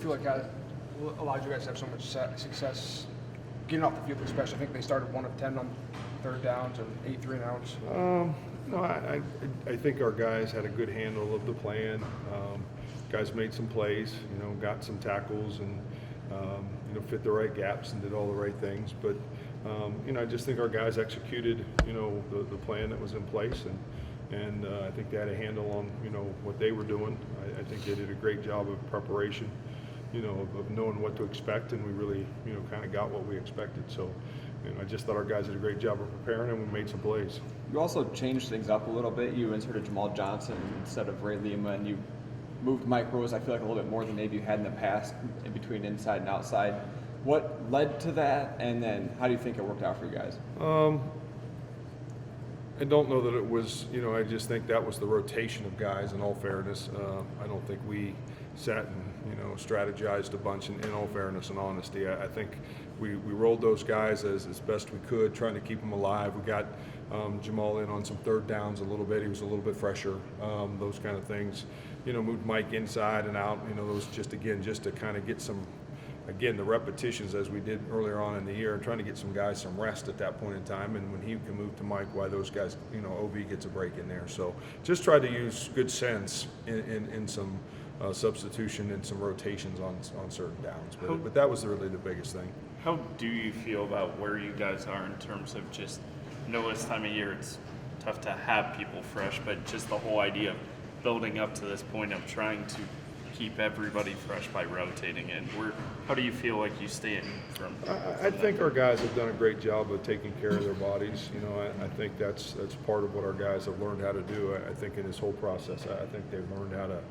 feel like that allowed you guys to have so much success getting off the field, especially? I think they started 1 of 10 on third downs and 8 3-and-outs. No, I think our guys had a good handle of the plan. Guys made some plays, got some tackles and, fit the right gaps and did all the right things. But, I just think our guys executed, the plan that was in place. And I think they had a handle on, what they were doing. I think they did a great job of preparation, of knowing what to expect. And we really, kind of got what we expected. So, I just thought our guys did a great job of preparing and we made some plays. You also changed things up a little bit. You inserted Jamal Johnson instead of Ray Lima, and you moved Mike Rose, I feel like, a little bit more than maybe you had in the past in between inside and outside. What led to that, and then how do you think it worked out for you guys? I don't know that it was, I just think that was the rotation of guys, in all fairness. I don't think we sat and, strategized a bunch, in all fairness and honesty. I think we rolled those guys as best we could, trying to keep them alive. We got Jamal in on some third downs a little bit. He was a little bit fresher, those kind of things. Moved Mike inside and out, those just to kind of get some, again, the repetitions as we did earlier on in the year, and trying to get some guys some rest at that point in time. And when he can move to Mike, why those guys, OB gets a break in there. So just try to use good sense in some substitution and some rotations on certain downs. But that was really the biggest thing. How do you feel about where you guys are in terms of just, this time of year it's tough to have people fresh, but just the whole idea of building up to this point of trying to keep everybody fresh by rotating in? How do you feel like you stay in from I think our guys have done a great job of taking care of their bodies. I think that's part of what our guys have learned how to do. I think in this whole process, I think they've learned how to,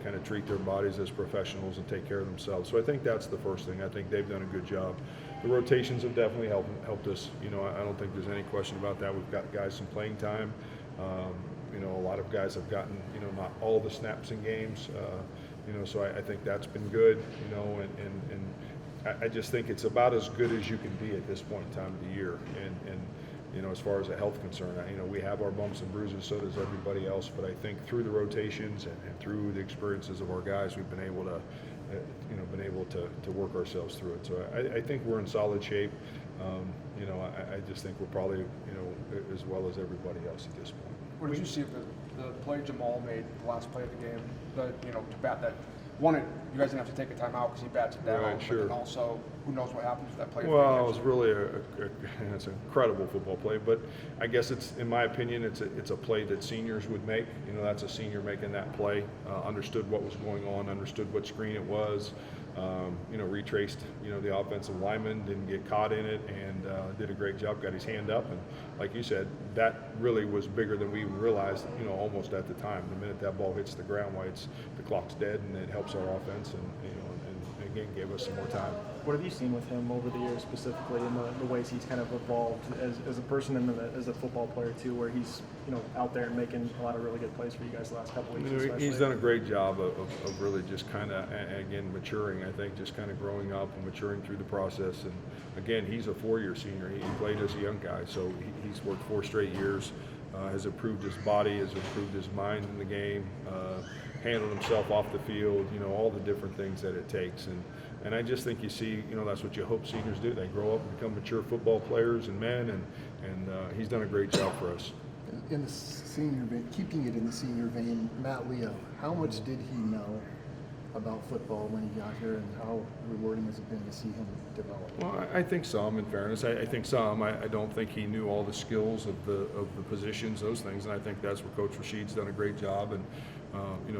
kind of treat their bodies as professionals and take care of themselves. So I think that's the first thing. I think they've done a good job. The rotations have definitely helped us. I don't think there's any question about that. We've got guys some playing time. A lot of guys have gotten, not all the snaps in games, so I think that's been good, and I just think it's about as good as you can be at this point in time of the year. And as far as a health concern, we have our bumps and bruises, so does everybody else, but I think through the rotations and through the experiences of our guys, we've been able to work ourselves through it. So I think we're in solid shape. I just think we're probably, as well as everybody else at this point. What did you see of the play Jamal made, the last play of the game, to bat that? One, you guys didn't have to take a timeout because he bats it down. Right, sure. But then also, who knows what happens with that play? Well, it was really it's an incredible football play, but I guess in my opinion, it's a play that seniors would make. That's a senior making that play, understood what was going on, understood what screen it was, retraced, the offensive lineman, didn't get caught in it, and did a great job, got his hand up. And like you said, that really was bigger than we even realized, almost at the time. The minute that ball hits the ground, the clock's dead, and it helps our offense, and again, gave us some more time. What have you seen with him over the years, specifically in the ways he's kind of evolved as a person and as a football player too, where he's out there and making a lot of really good plays for you guys the last couple of weeks? He's done a great job of really just kind of, again, maturing. I think just kind of growing up and maturing through the process. And again, he's a 4-year senior. He played as a young guy, so he's worked 4 straight years. Has improved his body, has improved his mind in the game, handled himself off the field, all the different things that it takes. And I just think you see, that's what you hope seniors do. They grow up and become mature football players and men, and he's done a great job for us. In the senior vein, keeping it in the senior vein, Matt Leo, how much did he know about football when he got here, and how rewarding has it been to see him develop? Well, I think some, in fairness. I think some. I don't think he knew all the skills of the positions, those things, and I think that's where Coach Rashid's done a great job. And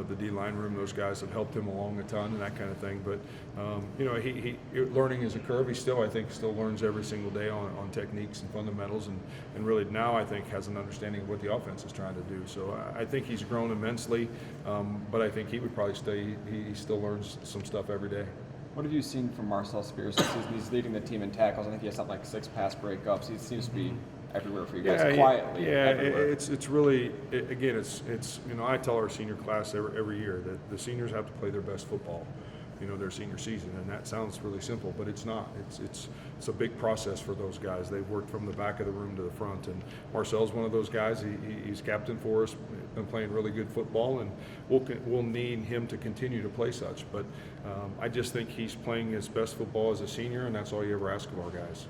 the D-line room, those guys have helped him along a ton and that kind of thing. But he learning is a curve. He still learns every single day on techniques and fundamentals, and really now I think has an understanding of what the offense is trying to do. So I think he's grown immensely, but I think he would probably he still learns some stuff every day. What have you seen from Marcel Spears this season? He's leading the team in tackles. I think he has something like 6 pass breakups. He seems to be everywhere for you guys, quietly. Yeah, everywhere. it's really, again, it's I tell our senior class every year that the seniors have to play their best football. their senior season. And that sounds really simple, but it's not. It's a big process for those guys. They've worked from the back of the room to the front, and Marcel's one of those guys. He's captain for us, been playing really good football, and we'll need him to continue to play such. But I just think he's playing his best football as a senior, and that's all you ever ask of our guys.